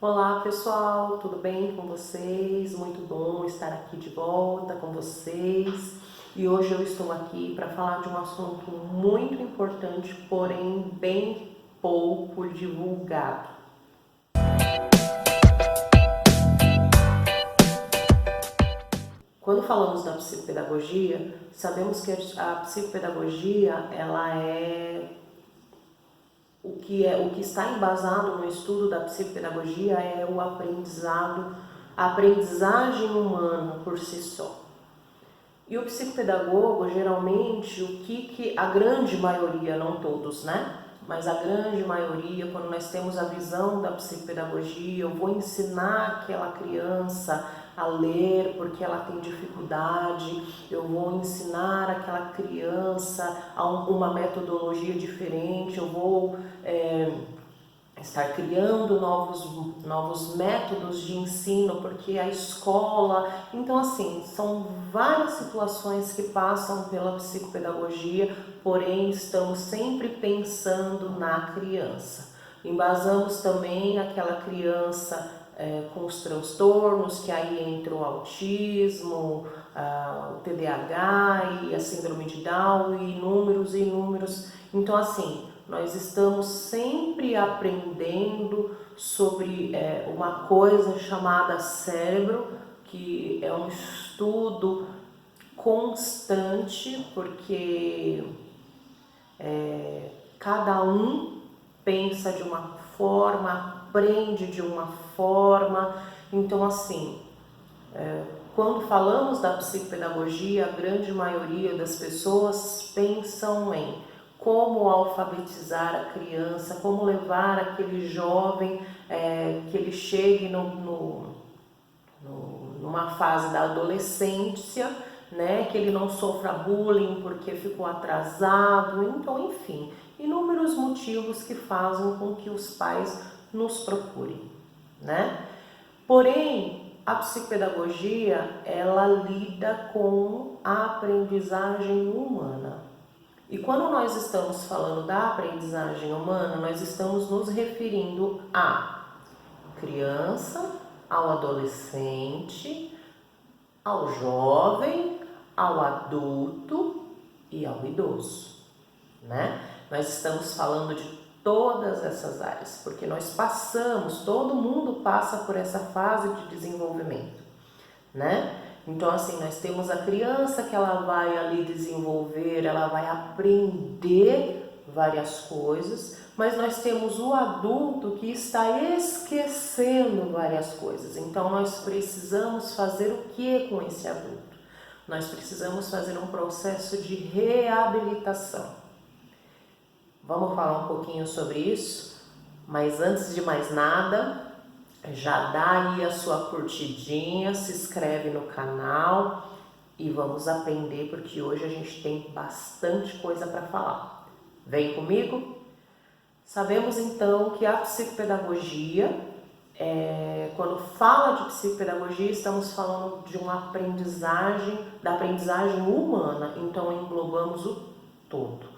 Olá pessoal, tudo bem com vocês? Muito bom estar aqui de volta com vocês. E hoje eu estou aqui para falar de um assunto muito importante, porém bem pouco divulgado. Quando falamos da psicopedagogia, sabemos que a psicopedagogia ela o que está embasado no estudo da psicopedagogia é o aprendizado, a aprendizagem humana por si só. E o psicopedagogo, geralmente, o que a grande maioria, não todos, né? Mas a grande maioria, quando nós temos a visão da psicopedagogia, eu vou ensinar aquela criança a ler porque ela tem dificuldade, eu vou ensinar aquela criança a uma metodologia diferente, eu vou estar criando novos métodos de ensino, porque a escola... Então, assim, são várias situações que passam pela psicopedagogia, porém estamos sempre pensando na criança. Embasamos também aquela criança com os transtornos, que aí entra o autismo, o TDAH e a síndrome de Down e inúmeros. Então, assim, nós estamos sempre aprendendo sobre uma coisa chamada cérebro, que é um estudo constante, porque cada um pensa de uma forma, aprende de uma forma. Então, assim, quando falamos da psicopedagogia, a grande maioria das pessoas pensam em como alfabetizar a criança, como levar aquele jovem que ele chegue numa fase da adolescência, né, que ele não sofra bullying porque ficou atrasado. Então, enfim, inúmeros motivos que fazem com que os pais nos procurem, né? Porém, a psicopedagogia, ela lida com a aprendizagem humana. E quando nós estamos falando da aprendizagem humana, nós estamos nos referindo à criança, ao adolescente, ao jovem, ao adulto e ao idoso, né? Nós estamos falando de todas essas áreas, porque nós todo mundo passa por essa fase de desenvolvimento, né? Então, assim, nós temos a criança que ela vai ali desenvolver, ela vai aprender várias coisas, mas nós temos o adulto que está esquecendo várias coisas. Então, nós precisamos fazer o que com esse adulto? Nós precisamos fazer um processo de reabilitação. Vamos falar um pouquinho sobre isso, mas antes de mais nada, já dá aí a sua curtidinha, se inscreve no canal e vamos aprender, porque hoje a gente tem bastante coisa para falar. Vem comigo? Sabemos então que a psicopedagogia, quando fala de psicopedagogia, estamos falando de uma aprendizagem, da aprendizagem humana, então englobamos o todo.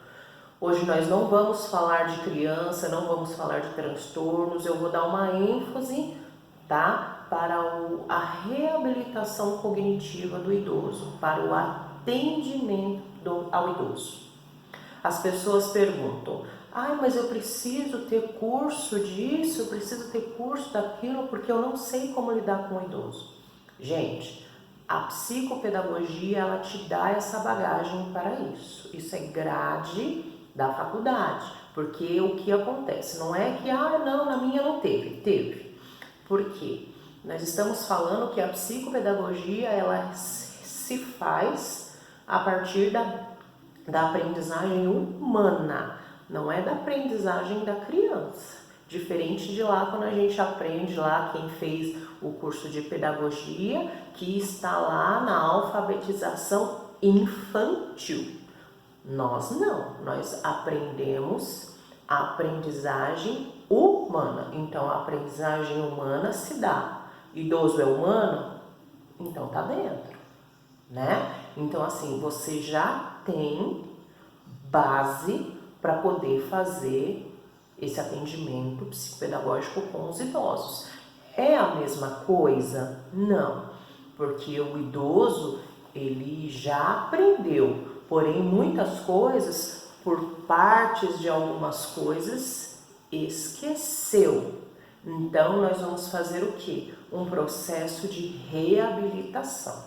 Hoje nós não vamos falar de criança, não vamos falar de transtornos, eu vou dar uma ênfase, tá, para a reabilitação cognitiva do idoso, para o atendimento ao idoso. As pessoas perguntam, mas eu preciso ter curso disso, eu preciso ter curso daquilo, porque eu não sei como lidar com o idoso. Gente, a psicopedagogia, ela te dá essa bagagem para isso. Isso é grade da faculdade, porque o que acontece? Não é que, não, na minha não teve. Por quê? Nós estamos falando que a psicopedagogia, ela se faz a partir da aprendizagem humana, não é da aprendizagem da criança. Diferente de lá, quando a gente aprende lá, quem fez o curso de pedagogia, que está lá na alfabetização infantil. Nós não, nós aprendemos a aprendizagem humana. Então, a aprendizagem humana se dá. Idoso é humano? Então tá dentro, né? Então, assim, você já tem base para poder fazer esse atendimento psicopedagógico com os idosos. É a mesma coisa? Não, porque o idoso, ele já aprendeu, porém muitas coisas, por partes de algumas coisas, esqueceu. Então nós vamos fazer o quê? Um processo de reabilitação,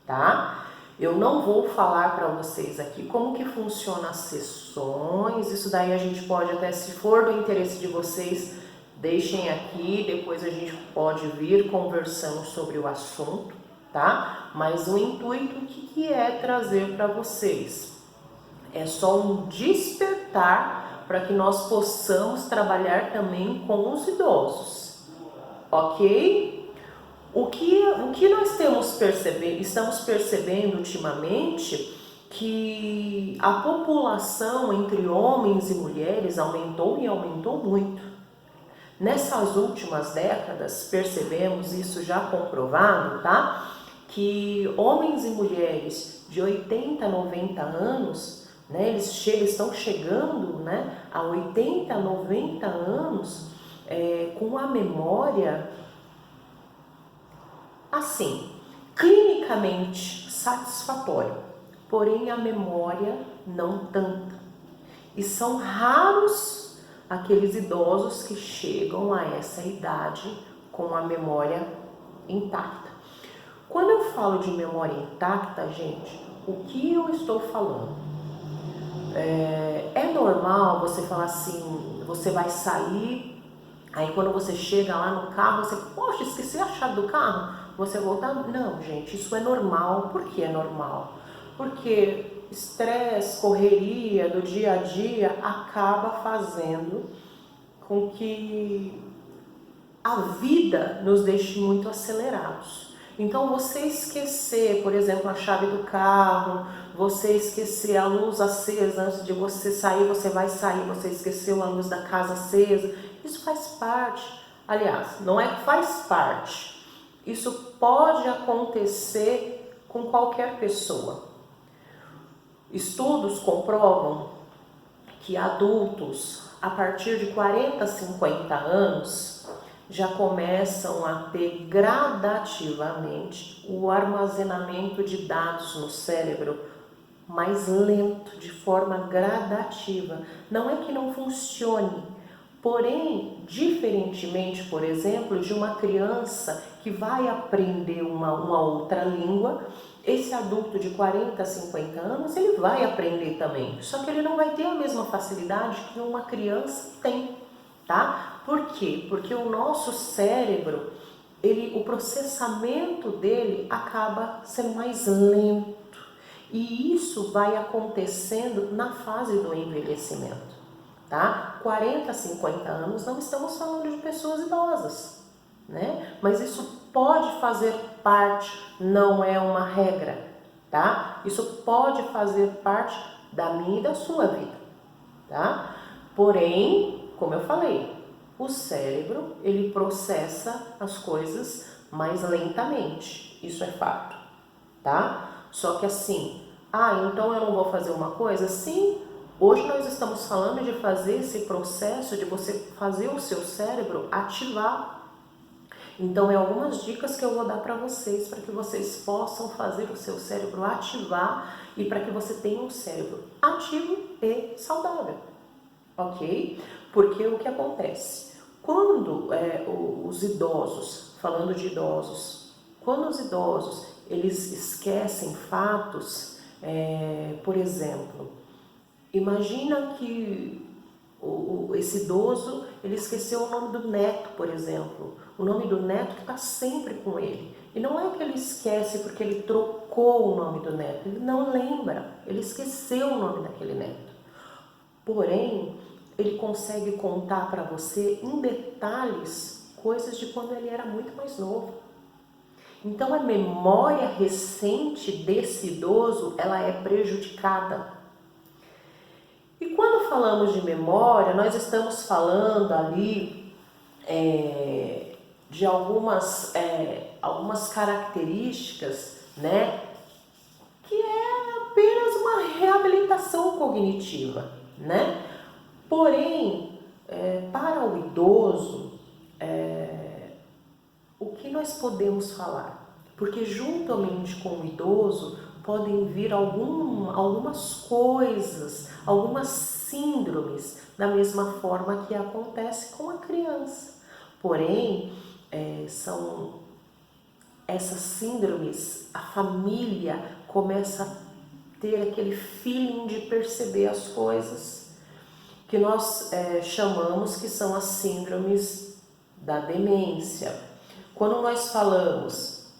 tá? Eu não vou falar para vocês aqui como que funciona as sessões, isso daí a gente pode até, se for do interesse de vocês, deixem aqui, depois a gente pode vir conversando sobre o assunto, tá? Mas o intuito, o que é trazer para vocês? É só um despertar para que nós possamos trabalhar também com os idosos, ok? O que nós estamos percebendo ultimamente, que a população entre homens e mulheres aumentou e aumentou muito. Nessas últimas décadas, percebemos isso já comprovado, tá? Que homens e mulheres de 80, 90 anos, né, eles estão chegando, né, a 80, 90 anos com a memória, assim, clinicamente satisfatória, porém a memória não tanto. E são raros aqueles idosos que chegam a essa idade com a memória intacta. Quando eu falo de memória intacta, gente, o que eu estou falando? É normal você falar assim, você vai sair, aí quando você chega lá no carro, você, poxa, esqueci a chave do carro, você voltar? Não, gente, isso é normal. Por que é normal? Porque estresse, correria do dia a dia acaba fazendo com que a vida nos deixe muito acelerados. Então, você esquecer, por exemplo, a chave do carro, você esquecer a luz acesa antes de você sair, você vai sair, você esqueceu a luz da casa acesa, isso faz parte. Aliás, não é que faz parte, isso pode acontecer com qualquer pessoa. Estudos comprovam que adultos a partir de 40, 50 anos já começam a ter gradativamente o armazenamento de dados no cérebro mais lento, de forma gradativa. Não é que não funcione, porém, diferentemente, por exemplo, de uma criança que vai aprender uma outra língua, esse adulto de 40, 50 anos, ele vai aprender também, só que ele não vai ter a mesma facilidade que uma criança tem, tá? Por quê? Porque o nosso cérebro, o processamento dele acaba sendo mais lento, e isso vai acontecendo na fase do envelhecimento, tá? 40, 50 anos, não estamos falando de pessoas idosas, né? Mas isso pode fazer parte, não é uma regra, tá? Isso pode fazer parte da minha e da sua vida, tá? Porém, como eu falei, o cérebro, ele processa as coisas mais lentamente, isso é fato, tá? Só que assim, então eu não vou fazer uma coisa? Sim, hoje nós estamos falando de fazer esse processo de você fazer o seu cérebro ativar. Então, é algumas dicas que eu vou dar para vocês, para que vocês possam fazer o seu cérebro ativar e para que você tenha um cérebro ativo e saudável, ok? Porque o que acontece? Quando os idosos, falando de idosos, quando os idosos eles esquecem fatos, por exemplo, imagina que esse idoso ele esqueceu o nome do neto, por exemplo, o nome do neto que está sempre com ele. E não é que ele esquece porque ele trocou o nome do neto, ele não lembra, ele esqueceu o nome daquele neto. Porém, ele consegue contar para você em detalhes coisas de quando ele era muito mais novo. Então, a memória recente desse idoso, ela é prejudicada. E quando falamos de memória, nós estamos falando ali de algumas características, né, que é apenas uma reabilitação cognitiva, né? Porém, para o idoso, nós podemos falar? Porque juntamente com o idoso podem vir algumas coisas, algumas síndromes, da mesma forma que acontece com a criança. Porém, são essas síndromes, a família começa a ter aquele feeling de perceber as coisas que nós chamamos que são as síndromes da demência. Quando nós falamos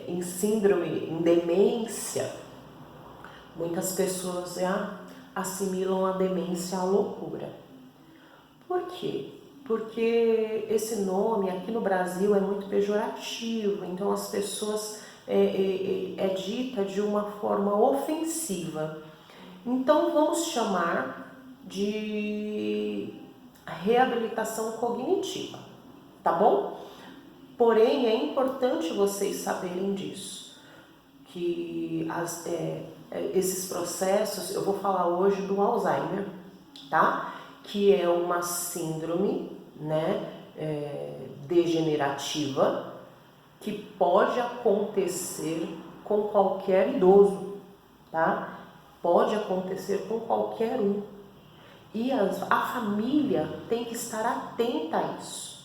em síndrome, em demência, muitas pessoas já assimilam a demência à loucura. Por quê? Porque esse nome aqui no Brasil é muito pejorativo, então as pessoas é dita de uma forma ofensiva. Então vamos chamar de reabilitação cognitiva, tá bom? Porém, é importante vocês saberem disso, que esses processos, eu vou falar hoje do Alzheimer, tá? Que é uma síndrome, né, degenerativa, que pode acontecer com qualquer idoso, tá? Pode acontecer com qualquer um. E a família tem que estar atenta a isso.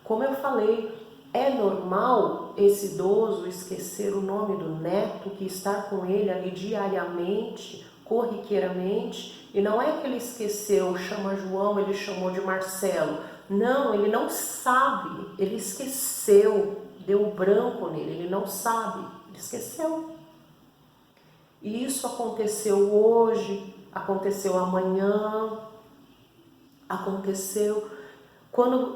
Como eu falei, é normal esse idoso esquecer o nome do neto que está com ele ali diariamente, corriqueiramente, e não é que ele esqueceu, chama João, ele chamou de Marcelo. Não, ele não sabe, ele esqueceu, deu branco nele, ele não sabe, ele esqueceu. E isso aconteceu hoje, aconteceu amanhã, aconteceu. Quando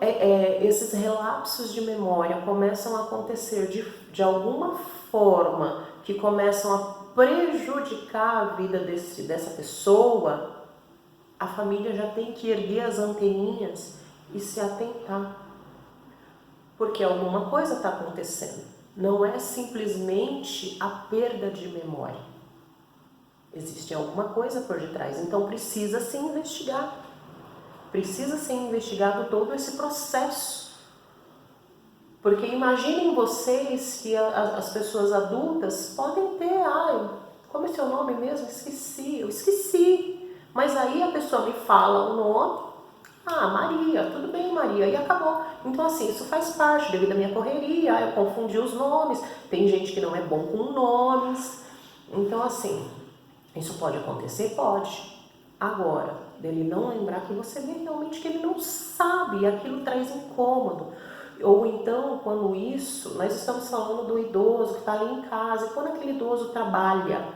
esses relapsos de memória começam a acontecer de alguma forma que começam a prejudicar a vida dessa pessoa, a família já tem que erguer as anteninhas e se atentar. Porque alguma coisa está acontecendo. Não é simplesmente a perda de memória. Existe alguma coisa por detrás. Então precisa se investigar. Precisa ser investigado todo esse processo. Porque imaginem vocês que as pessoas adultas podem ter, como é seu nome mesmo? Eu esqueci. Mas aí a pessoa me fala o nome, Maria, tudo bem Maria, e acabou. Então assim, isso faz parte devido à minha correria, eu confundi os nomes, tem gente que não é bom com nomes. Então assim, isso pode acontecer? Pode. Agora, dele não lembrar que você vê realmente que ele não sabe e aquilo traz incômodo. Ou então, quando isso, nós estamos falando do idoso que está ali em casa, e quando aquele idoso trabalha,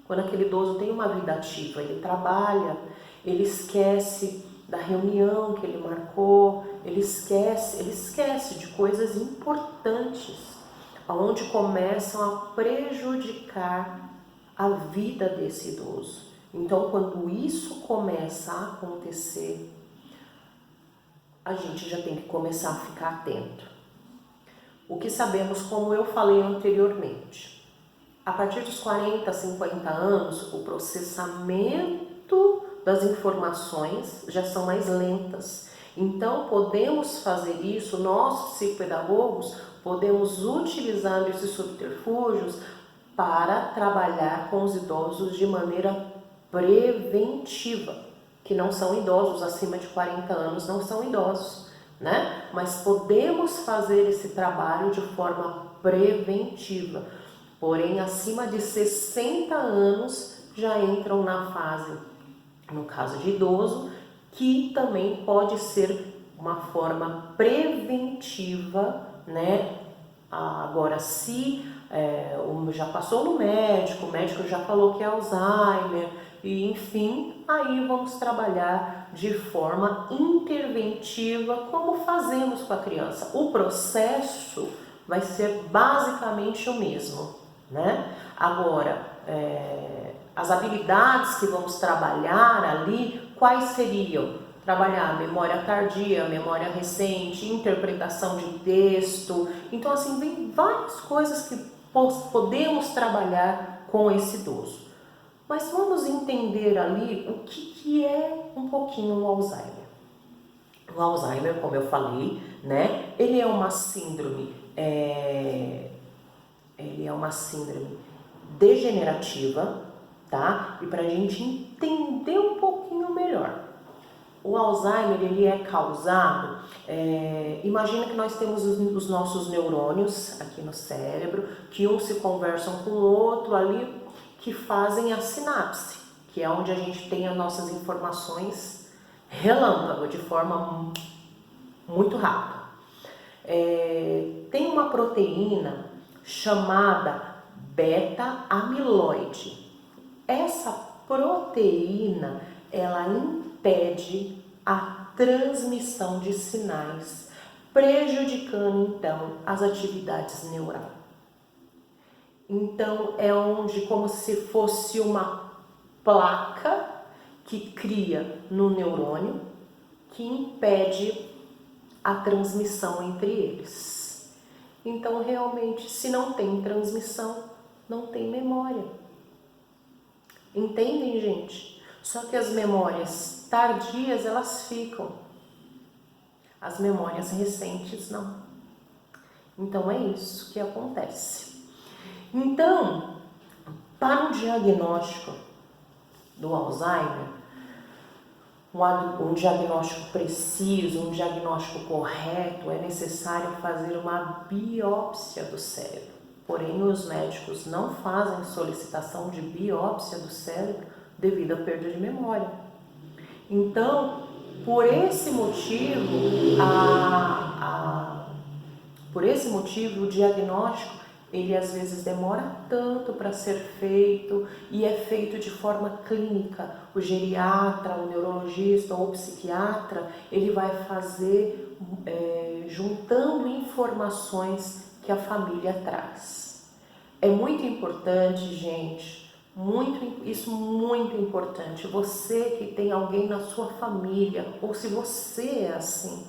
quando aquele idoso tem uma vida ativa, ele trabalha, ele esquece da reunião que ele marcou, ele esquece de coisas importantes, onde começam a prejudicar a vida desse idoso. Então, quando isso começa a acontecer, a gente já tem que começar a ficar atento. O que sabemos, como eu falei anteriormente, a partir dos 40, 50 anos, o processamento das informações já são mais lentas. Então, podemos fazer isso, nós, psicopedagogos, podemos utilizar esses subterfúgios para trabalhar com os idosos de maneira preventiva, que não são idosos, acima de 40 anos não são idosos, né? Mas podemos fazer esse trabalho de forma preventiva. Porém, acima de 60 anos já entram na fase, no caso de idoso, que também pode ser uma forma preventiva, né? Agora, se já passou no médico, o médico já falou que é Alzheimer, e enfim, aí vamos trabalhar de forma interventiva, como fazemos com a criança. O processo vai ser basicamente o mesmo, né? Agora, as habilidades que vamos trabalhar ali, quais seriam? Trabalhar memória tardia, memória recente, interpretação de texto. Então, assim, vem várias coisas que podemos trabalhar com esse idoso. Mas vamos entender ali o que é um pouquinho o Alzheimer. O O Alzheimer, como eu falei, né, ele é uma síndrome, degenerativa, tá? E para a gente entender um pouquinho melhor, o Alzheimer, ele é causado, imagina que nós temos os nossos neurônios aqui no cérebro, que uns se conversam com o outro ali, que fazem a sinapse, que é onde a gente tem as nossas informações relâmpago, de forma muito rápida. Tem uma proteína chamada beta-amiloide. Essa proteína, ela impede a transmissão de sinais, prejudicando então as atividades neurais. Então é onde, como se fosse uma placa que cria no neurônio, que impede a transmissão entre eles. Então realmente, se não tem transmissão, não tem memória. Entendem, gente? Só que as memórias tardias, elas ficam. As memórias recentes, não. Então, é isso que acontece. Então, para o diagnóstico do Alzheimer, um diagnóstico preciso, um diagnóstico correto, é necessário fazer uma biópsia do cérebro. Porém, os médicos não fazem solicitação de biópsia do cérebro devido à perda de memória. Então, por esse motivo, o diagnóstico, ele às vezes demora tanto para ser feito e é feito de forma clínica. O geriatra, o neurologista ou o psiquiatra, ele vai fazer juntando informações que a família traz. É muito importante, gente, muito importante. Você que tem alguém na sua família, ou se você é assim,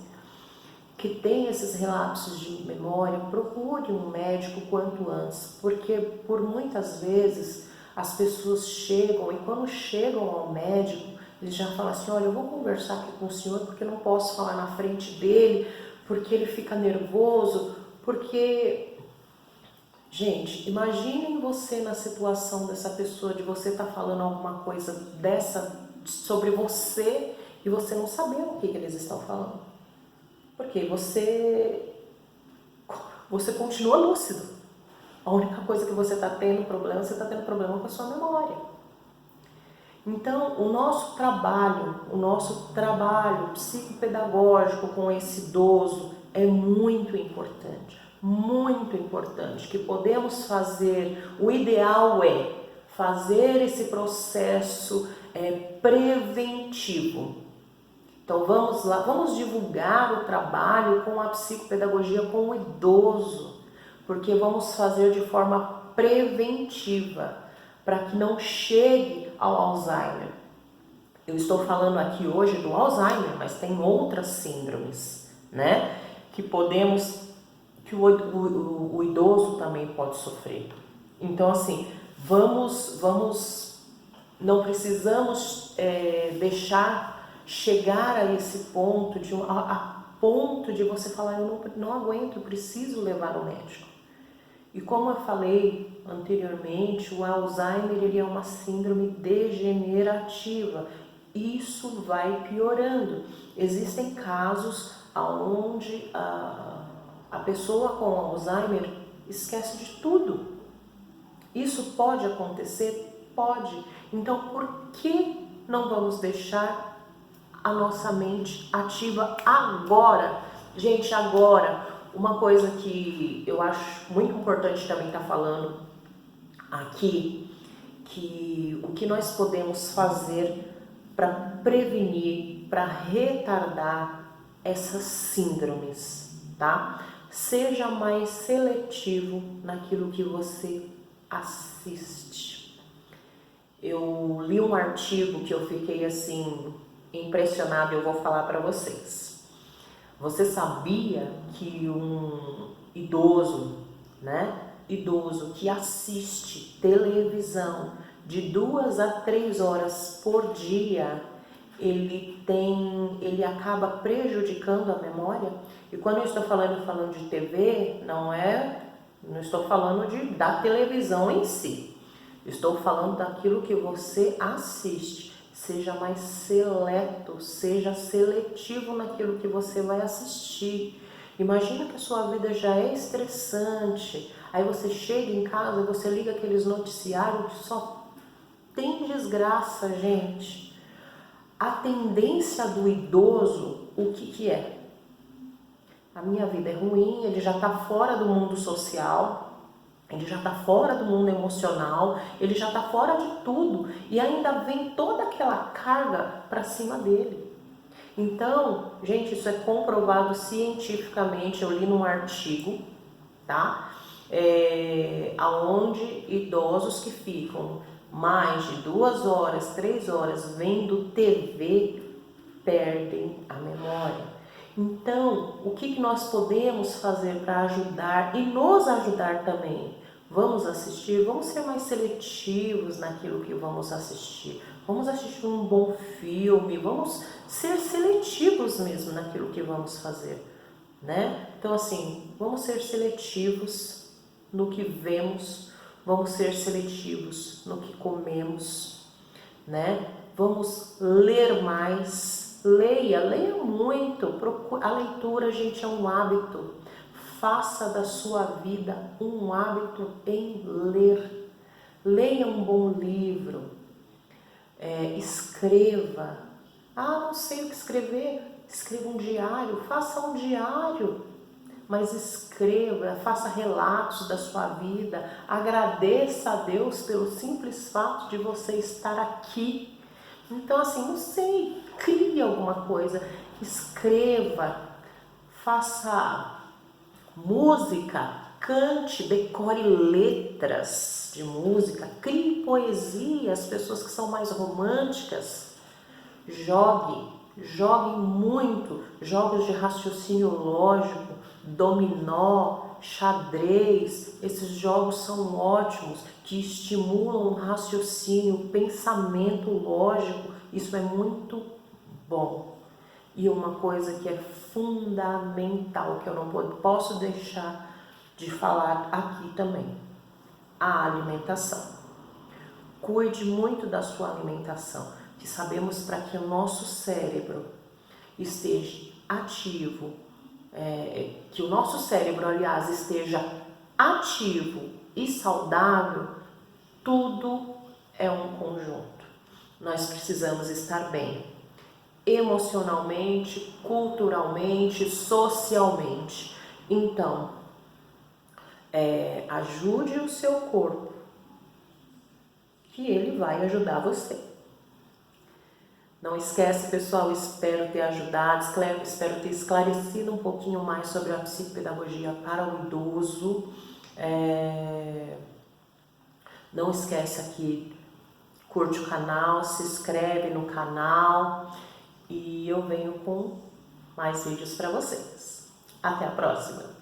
que tem esses relapsos de memória, procure um médico quanto antes, porque por muitas vezes as pessoas chegam, e quando chegam ao médico, eles já falam assim: olha, eu vou conversar aqui com o senhor porque eu não posso falar na frente dele, porque ele fica nervoso, porque... Gente, imaginem você na situação dessa pessoa, de você estar falando alguma coisa dessa sobre você e você não saber o que eles estão falando. Porque você continua lúcido. A única coisa que você está tendo problema, você está tendo problema com a sua memória. Então, o nosso trabalho psicopedagógico com esse idoso é muito importante, que podemos fazer. O ideal é fazer esse processo preventivo. Então vamos lá, vamos divulgar o trabalho com a psicopedagogia com o idoso, porque vamos fazer de forma preventiva, para que não chegue ao Alzheimer. Eu estou falando aqui hoje do Alzheimer, mas tem outras síndromes, né? Que o idoso também pode sofrer. Então, assim, não precisamos deixar chegar a esse ponto, a ponto de você falar: eu não aguento, eu preciso levar ao médico. E como eu falei anteriormente, o Alzheimer, ele é uma síndrome degenerativa. Isso vai piorando. Existem casos onde a pessoa com Alzheimer esquece de tudo. Isso pode acontecer? Pode. Então, por que não vamos deixar a nossa mente ativa agora? Gente, agora, uma coisa que eu acho muito importante também estar falando aqui, que o que nós podemos fazer para prevenir, para retardar essas síndromes, tá? Seja mais seletivo naquilo que você assiste. Eu li um artigo que eu fiquei assim impressionada, eu vou falar para vocês. Você sabia que um idoso que assiste televisão de 2 a 3 horas por dia, ele acaba prejudicando a memória. E quando eu estou falando de TV, não estou falando da televisão em si. Estou falando daquilo que você assiste. Seja mais seleto, seja seletivo naquilo que você vai assistir. Imagina que a sua vida já é estressante. Aí você chega em casa e você liga aqueles noticiários que só tem desgraça, gente. A tendência do idoso, o que é? A minha vida é ruim, ele já está fora do mundo social, ele já está fora do mundo emocional, ele já está fora de tudo e ainda vem toda aquela carga para cima dele. Então, gente, isso é comprovado cientificamente, eu li num artigo, tá? Aonde idosos que ficam mais de 2 horas, 3 horas vendo TV perdem a memória. Então, o que nós podemos fazer para ajudar e nos ajudar também? Vamos assistir, vamos ser mais seletivos naquilo que vamos assistir. Vamos assistir um bom filme, vamos ser seletivos mesmo naquilo que vamos fazer, né? Então, assim, vamos ser seletivos no que vemos, vamos ser seletivos no que comemos, né? Vamos ler mais, leia muito. A leitura, gente, é um hábito. Faça da sua vida um hábito em ler. Leia um bom livro, escreva. Não sei o que escrever. Escreva um diário, faça um diário. Mas escreva, faça relatos da sua vida, agradeça a Deus pelo simples fato de você estar aqui. Então, assim, não sei, crie alguma coisa, escreva, faça música, cante, decore letras de música, crie poesia, as pessoas que são mais românticas, joguem muito, jogos de raciocínio lógico, dominó, xadrez, esses jogos são ótimos, que estimulam o raciocínio, o pensamento lógico, isso é muito bom. E uma coisa que é fundamental, que eu não posso deixar de falar aqui também, a alimentação. Cuide muito da sua alimentação, que sabemos para que o nosso cérebro esteja ativo, que o nosso cérebro, aliás, esteja ativo e saudável, tudo é um conjunto. Nós precisamos estar bem, emocionalmente, culturalmente, socialmente. Então, ajude o seu corpo, que ele vai ajudar você. Não esquece, pessoal, espero ter ajudado, espero ter esclarecido um pouquinho mais sobre a psicopedagogia para o idoso. Não esquece aqui, curte o canal, se inscreve no canal e eu venho com mais vídeos para vocês. Até a próxima!